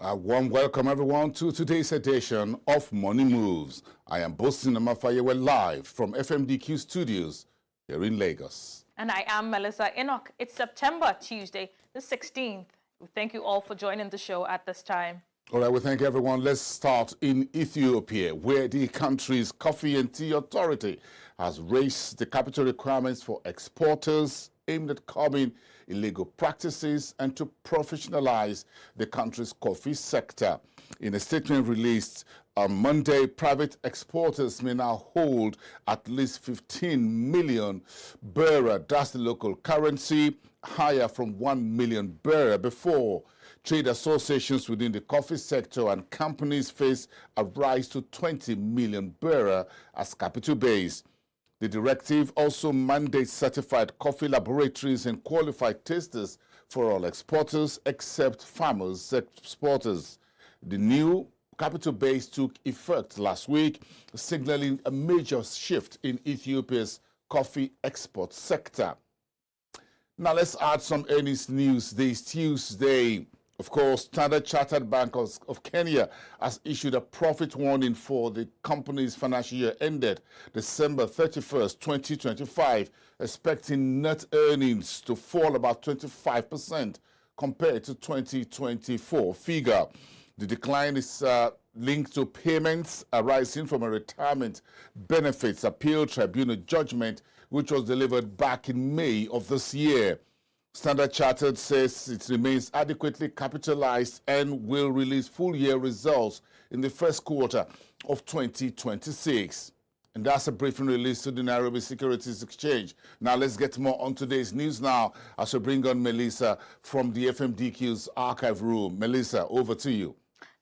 A warm welcome, everyone, to today's edition of Money Moves. I am Bosin Amafayewe live from FMDQ Studios here in Lagos. And I am Melissa Enoch. It's September, Tuesday, the 16th. Thank you all for joining the show at this time. All right, we thank everyone. Let's start in Ethiopia, where the country's Coffee and Tea Authority has raised the capital requirements for exporters aimed at curbing illegal practices and to professionalize the country's coffee sector. In a statement released on Monday, private exporters may now hold at least 15 million birr, that's the local currency, higher from 1 million birr before. Trade associations within the coffee sector and companies face a rise to 20 million birr as capital base. The directive also mandates certified coffee laboratories and qualified tasters for all exporters except farmers exporters. The new capital base took effect last week, signaling a major shift in Ethiopia's coffee export sector. Now let's add some earnings news this Tuesday. Of course, Standard Chartered Bank of Kenya has issued a profit warning for the company's financial year ended December 31st, 2025, expecting net earnings to fall about 25% compared to 2024 figure. The decline is linked to payments arising from a retirement benefits appeal tribunal judgment, which was delivered back in May of this year. Standard Chartered says it remains adequately capitalized and will release full-year results in the first quarter of 2026. And that's a briefing release to the Nairobi Securities Exchange. Now let's get more on today's news now as we bring on Melissa from the FMDQ's archive room. Melissa, over to you.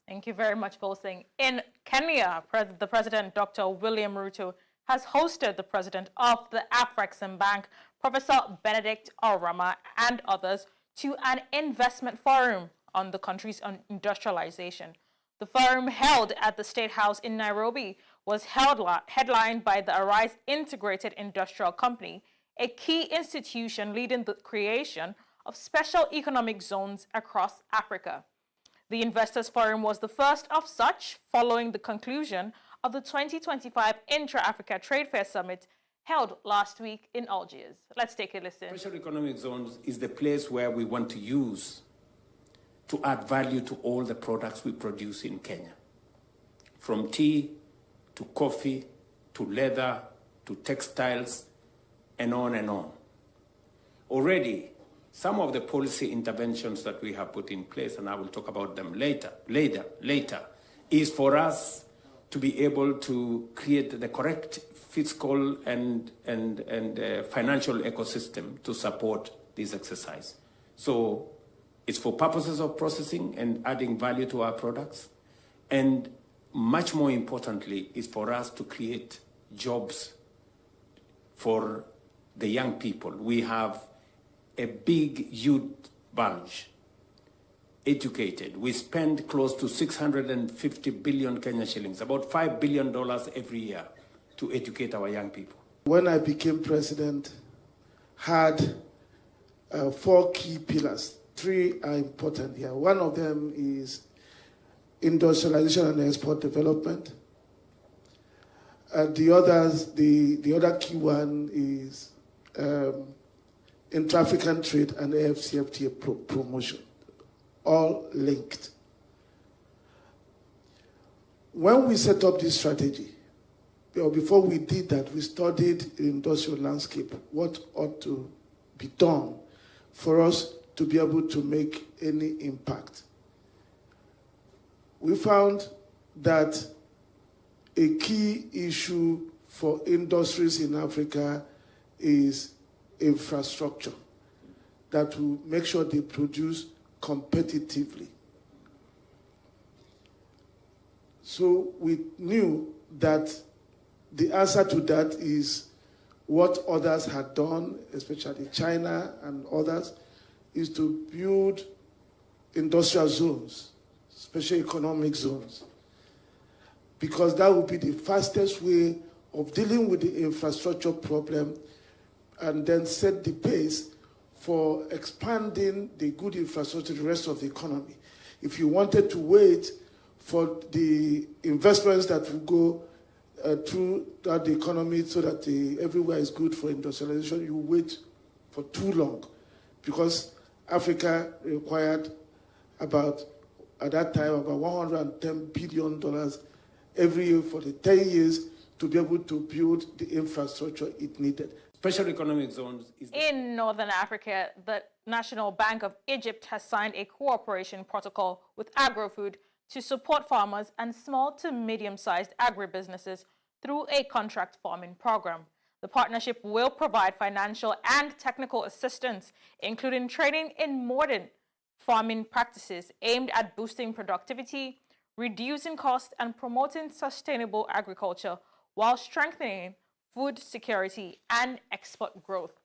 Thank you very much, Bosin. In Kenya, the President, Dr. William Ruto, has hosted the president of the Afrexim Bank, Professor Benedict Orama, and others to an investment forum on the country's industrialization. The forum, held at the State House in Nairobi, was headlined by the Arise Integrated Industrial Company, a key institution leading the creation of special economic zones across Africa. The Investors Forum was the first of such following the conclusion of the 2025 Intra-Africa Trade Fair Summit held last week in Algiers. Let's take a listen. Special economic zones is the place where we want to use to add value to all the products we produce in Kenya. From tea to coffee to leather to textiles and on and on. Already, some of the policy interventions that we have put in place, and I will talk about them later, is for us to be able to create the correct fiscal and financial ecosystem to support this exercise. So it's for purposes of processing and adding value to our products. And much more importantly, is for us to create jobs for the young people. We have a big youth bulge, educated. We spend close to 650 billion Kenya shillings, about $5 billion every year to educate our young people. When I became president, had 4 key pillars. 3 are important here. One of them is industrialization and export development. The other key one is intra-African trade and AfCFTA promotion, all linked. When we set up this strategy, before we did that, we studied the industrial landscape, what ought to be done for us to be able to make any impact. We found that a key issue for industries in Africa is infrastructure that will make sure they produce competitively. So we knew that the answer to that is what others had done, especially China and others, is to build industrial zones, special economic zones, because that would be the fastest way of dealing with the infrastructure problem and then set the pace for expanding the good infrastructure to the rest of the economy. if you wanted to wait for the investments that will go through the economy so that everywhere is good for industrialization, you wait for too long, because Africa required at that time, about $110 billion every year for the 10 years to be able to build the infrastructure it needed. Special economic zones is In Northern Africa, the National Bank of Egypt has signed a cooperation protocol with AgroFood to support farmers and small to medium-sized agribusinesses through a contract farming program. The partnership will provide financial and technical assistance, including training in modern farming practices aimed at boosting productivity, reducing costs, and promoting sustainable agriculture while strengthening food security and export growth.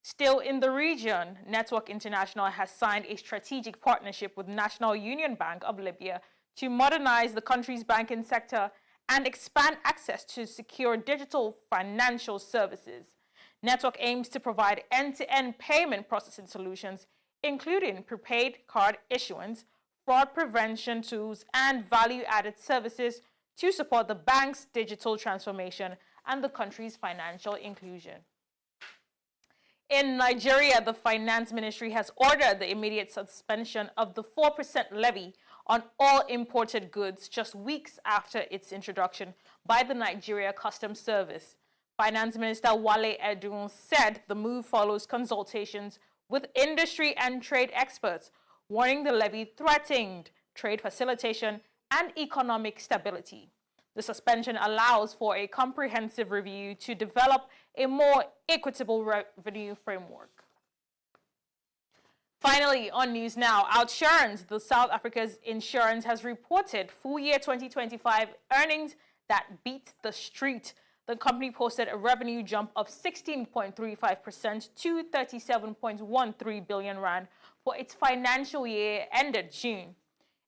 Still in the region, Network International has signed a strategic partnership with National Union Bank of Libya to modernize the country's banking sector and expand access to secure digital financial services. Network aims to provide end-to-end payment processing solutions, including prepaid card issuance, fraud prevention tools, and value-added services to support the bank's digital transformation and the country's financial inclusion. In Nigeria, the Finance Ministry has ordered the immediate suspension of the 4% levy on all imported goods just weeks after its introduction by the Nigeria Customs Service. Finance Minister Wale Edun said the move follows consultations with industry and trade experts, warning the levy threatened trade facilitation and economic stability. The suspension allows for a comprehensive review to develop a more equitable revenue framework. Finally, on News Now, OUTsurance, the South Africa's insurance, has reported full year 2025 earnings that beat the street. The company posted a revenue jump of 16.35% to 37.13 billion rand for its financial year ended June.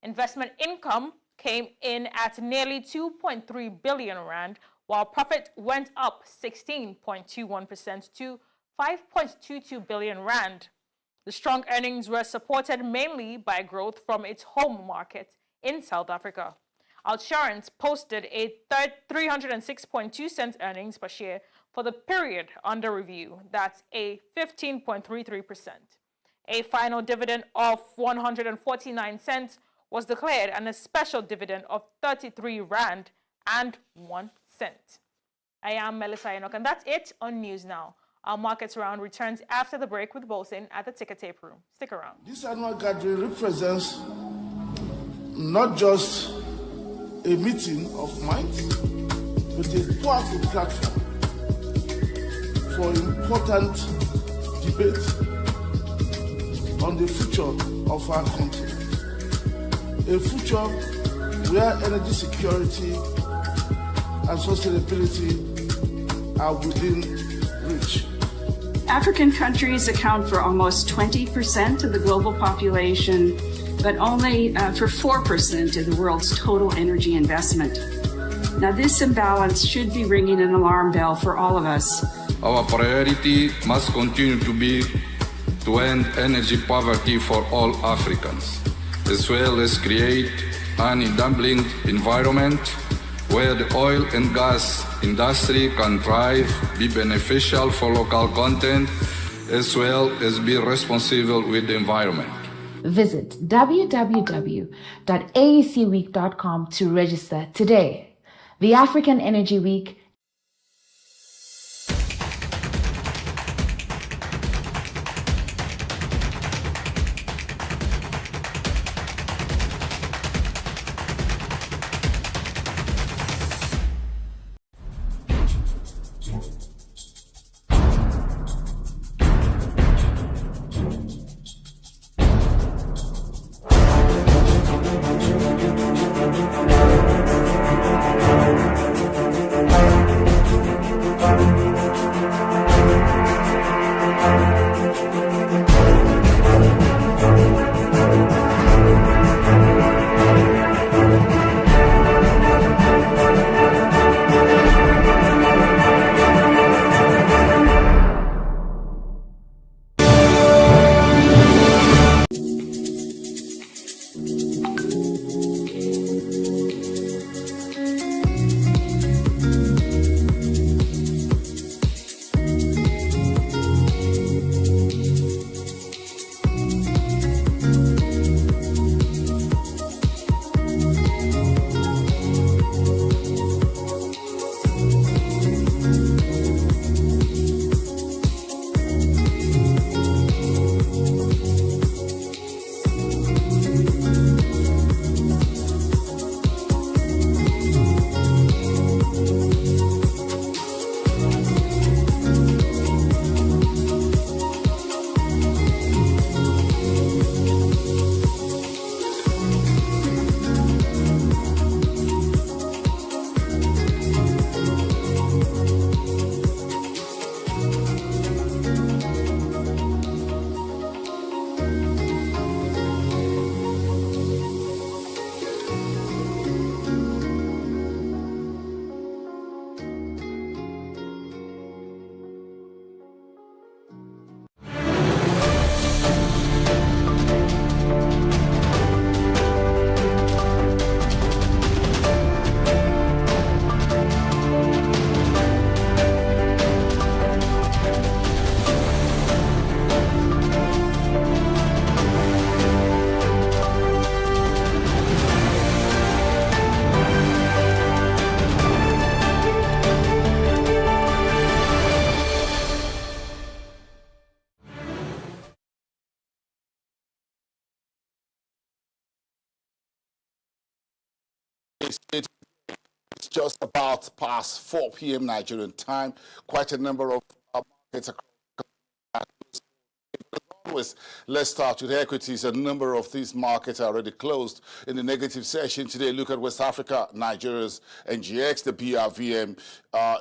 Investment income came in at nearly 2.3 billion rand, while profit went up 16.21% to 5.22 billion rand. The strong earnings were supported mainly by growth from its home market in South Africa. OUTsurance posted a 306.2 cents earnings per share for the period under review. That's a 15.33%. A final dividend of 149 cents was declared, and a special dividend of 33 rand and 1 cent. I am Melissa Enoch, and that's it on News Now. Our Markets Round returns after the break with Bolson at the Ticker Tape Room. Stick around. This annual gathering represents not just a meeting of minds, but a powerful platform for important debate on the future of our continent. A future where energy security and sustainability are within reach. African countries account for almost 20% of the global population, but only for 4% of the world's total energy investment. Now, this imbalance should be ringing an alarm bell for all of us. Our priority must continue to be to end energy poverty for all Africans, as well as create an enabling environment where the oil and gas industry can thrive, be beneficial for local content, as well as be responsible with the environment. Visit www.aecweek.com to register today. The African Energy Week It's just about past 4 p.m. Nigerian time. Quite a number of markets across. Let's start with equities. A number of these markets are already closed in the negative session today. Look at West Africa, Nigeria's NGX, the BRVM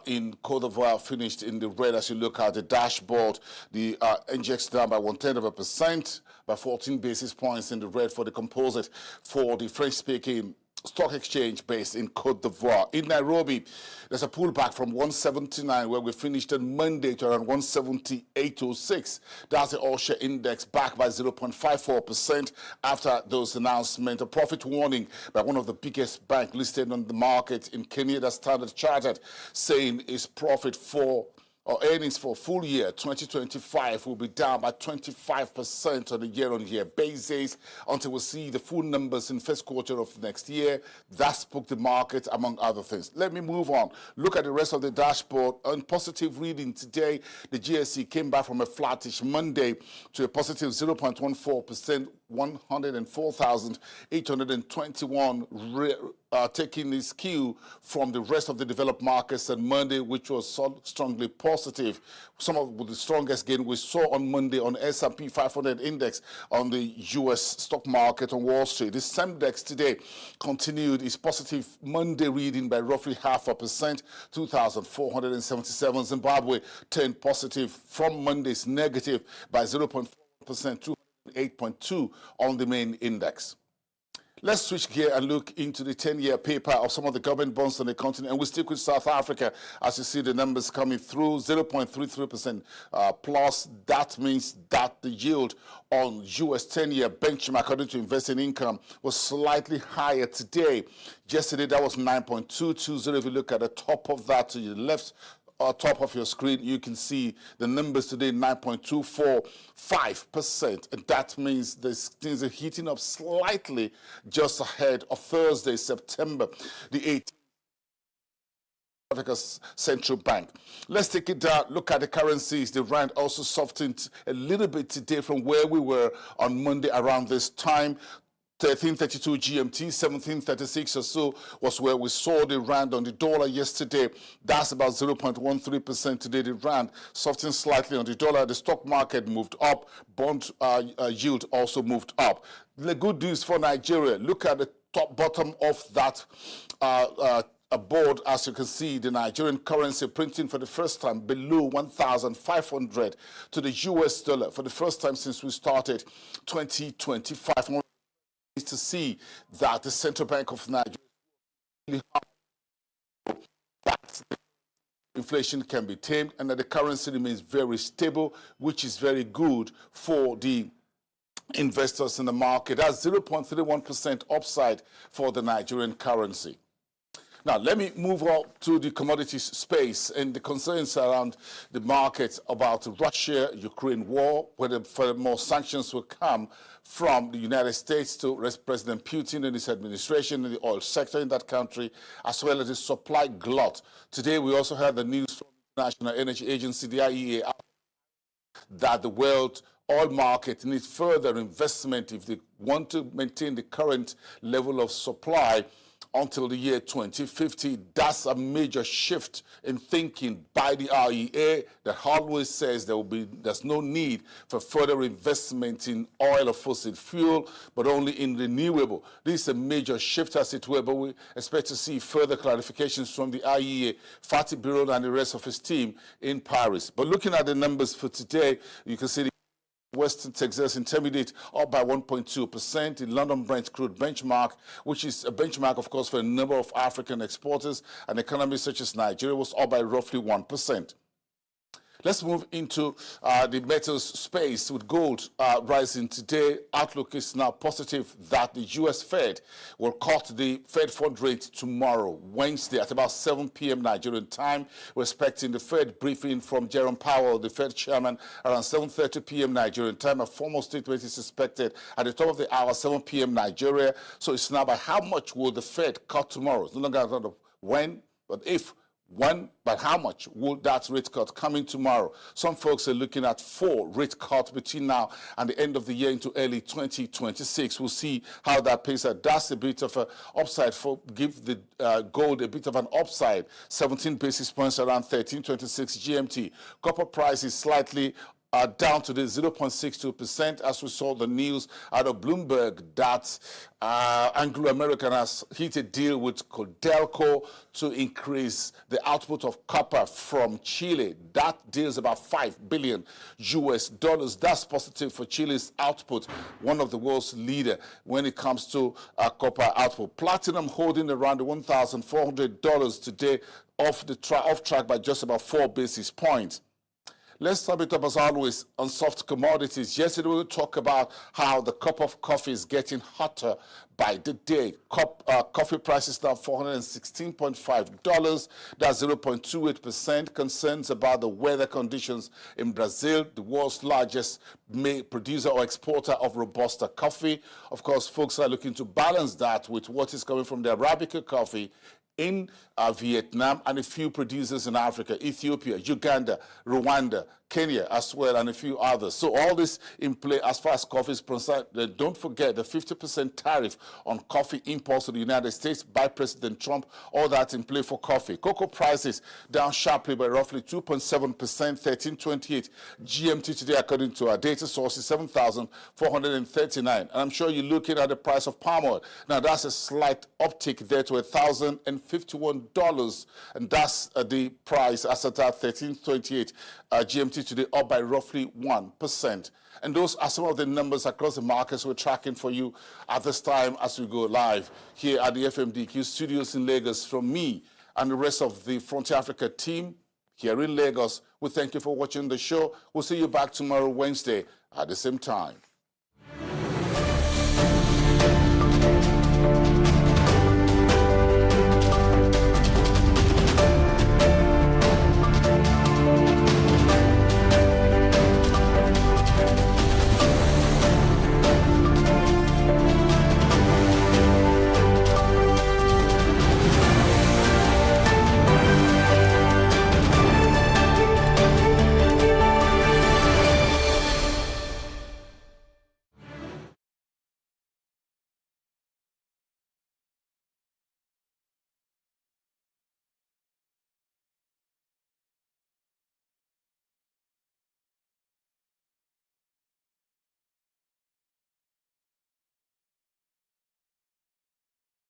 in Cote d'Ivoire finished in the red. As you look at the dashboard, the NGX down by 0.1%, by 14 basis points in the red for the composite. For the French-speaking stock exchange based in Cote d'Ivoire. In Nairobi, there's a pullback from 179 where we finished on Monday to around 178.06. That's the all-share index back by 0.54% after those announcements. A profit warning by one of the biggest banks listed on the market in Kenya, that's Standard Chartered, saying its profit for or earnings for full year 2025 will be down by 25% on a year-on-year basis until we see the full numbers in first quarter of next year. That spooked the market, among other things. Let me move on. Look at the rest of the dashboard. On positive reading today, the GSE came back from a flattish Monday to a positive 0.14%, 104,821, taking its cue from the rest of the developed markets on Monday, which was so strongly positive. Some of the strongest gain we saw on Monday on S&P 500 index on the U.S. stock market on Wall Street. The SEMDEX today continued its positive Monday reading by roughly 0.5%, 2,477. Zimbabwe turned positive from Monday's negative by 0.4%, 8.2 on the main index. Let's switch gear and look into the 10-year paper of some of the government bonds on the continent, and we stick with South Africa. As you see the numbers coming through, 0.33% plus. That means that the yield on U.S. 10-year benchmark, according to Investing Income, was slightly higher today. Yesterday, that was 9.220. If you look at the top of that to the left, top of your screen, you can see the numbers today, 9.245%. And that means things are heating up slightly just ahead of Thursday, September the 18th. Africa's central bank. Let's take it down. Look at the currencies. The rand also softened a little bit today from where we were on Monday around this time. 1332 GMT, 1736 or so was where we saw the rand on the dollar yesterday. That's about 0.13% today. The rand softened slightly on the dollar. The stock market moved up. Bond yield also moved up. The good news for Nigeria, look at the bottom of that board. As you can see, the Nigerian currency printing for the first time below 1,500 to the US dollar for the first time since we started 2025. To see that the Central Bank of Nigeria that inflation can be tamed and that the currency remains very stable, which is very good for the investors in the market. That's 0.31% upside for the Nigerian currency. Now, let me move on to the commodities space and the concerns around the market about the Russia-Ukraine war, whether more sanctions will come from the United States to President Putin and his administration in the oil sector in that country, as well as the supply glut. Today, we also heard the news from the International Energy Agency, the IEA, that the world oil market needs further investment if they want to maintain the current level of supply until the year 2050. That's a major shift in thinking by the IEA that always says there's no need for further investment in oil or fossil fuel, but only in renewable. This is a major shift, as it were, but we expect to see further clarifications from the IEA, Fatih Birol and the rest of his team in Paris. But looking at the numbers for today, you can see the Western Texas Intermediate up by 1.2%. The London Brent crude benchmark, which is a benchmark, of course, for a number of African exporters and economies such as Nigeria, was up by roughly 1%. Let's move into the metals space with gold rising today. Outlook is now positive that the U.S. Fed will cut the Fed fund rate tomorrow, Wednesday, at about 7 p.m. Nigerian time. We're expecting the Fed briefing from Jerome Powell, the Fed chairman, around 7:30 p.m. Nigerian time. A formal statement is expected at the top of the hour, 7 p.m. Nigeria. So it's now by how much will the Fed cut tomorrow? It's no longer a matter of when, but if When, but how much will that rate cut come in tomorrow? Some folks are looking at 4 rate cuts between now and the end of the year into early 2026. We'll see how that plays out. That's a bit of an upside for give the gold a bit of an upside. 17 basis points around 1326 GMT. Copper price is slightly down to the 0.62% as we saw the news out of Bloomberg that Anglo American has hit a deal with Codelco to increase the output of copper from Chile. That deal is about $5 billion US. That's positive for Chile's output, one of the world's leader when it comes to copper output. Platinum holding around the $1,400 today, off track by just about 4 basis points. Let's sum it up as always on soft commodities. Yesterday we talked about how the cup of coffee is getting hotter by the day. Coffee prices now $416.5. That's 0.28%. Concerns about the weather conditions in Brazil, the world's largest producer or exporter of Robusta coffee. Of course, folks are looking to balance that with what is coming from the Arabica coffee in Vietnam and a few producers in Africa, Ethiopia, Uganda, Rwanda, Kenya as well, and a few others. So all this in play as far as coffee is concerned. Don't forget the 50% tariff on coffee imports to the United States by President Trump. All that in play for coffee. Cocoa prices down sharply by roughly 2.7%, 1328 GMT today, according to our data sources, 7,439. And I'm sure you're looking at the price of palm oil. Now that's a slight uptick there to $1,051, and that's the price as at 1328 GMT today, up by roughly 1%. And those are some of the numbers across the markets we're tracking for you at this time as we go live here at the FMDQ studios in Lagos. From me and the rest of the Frontier Africa team here in Lagos, we thank you for watching the show. We'll see you back tomorrow, Wednesday, at the same time.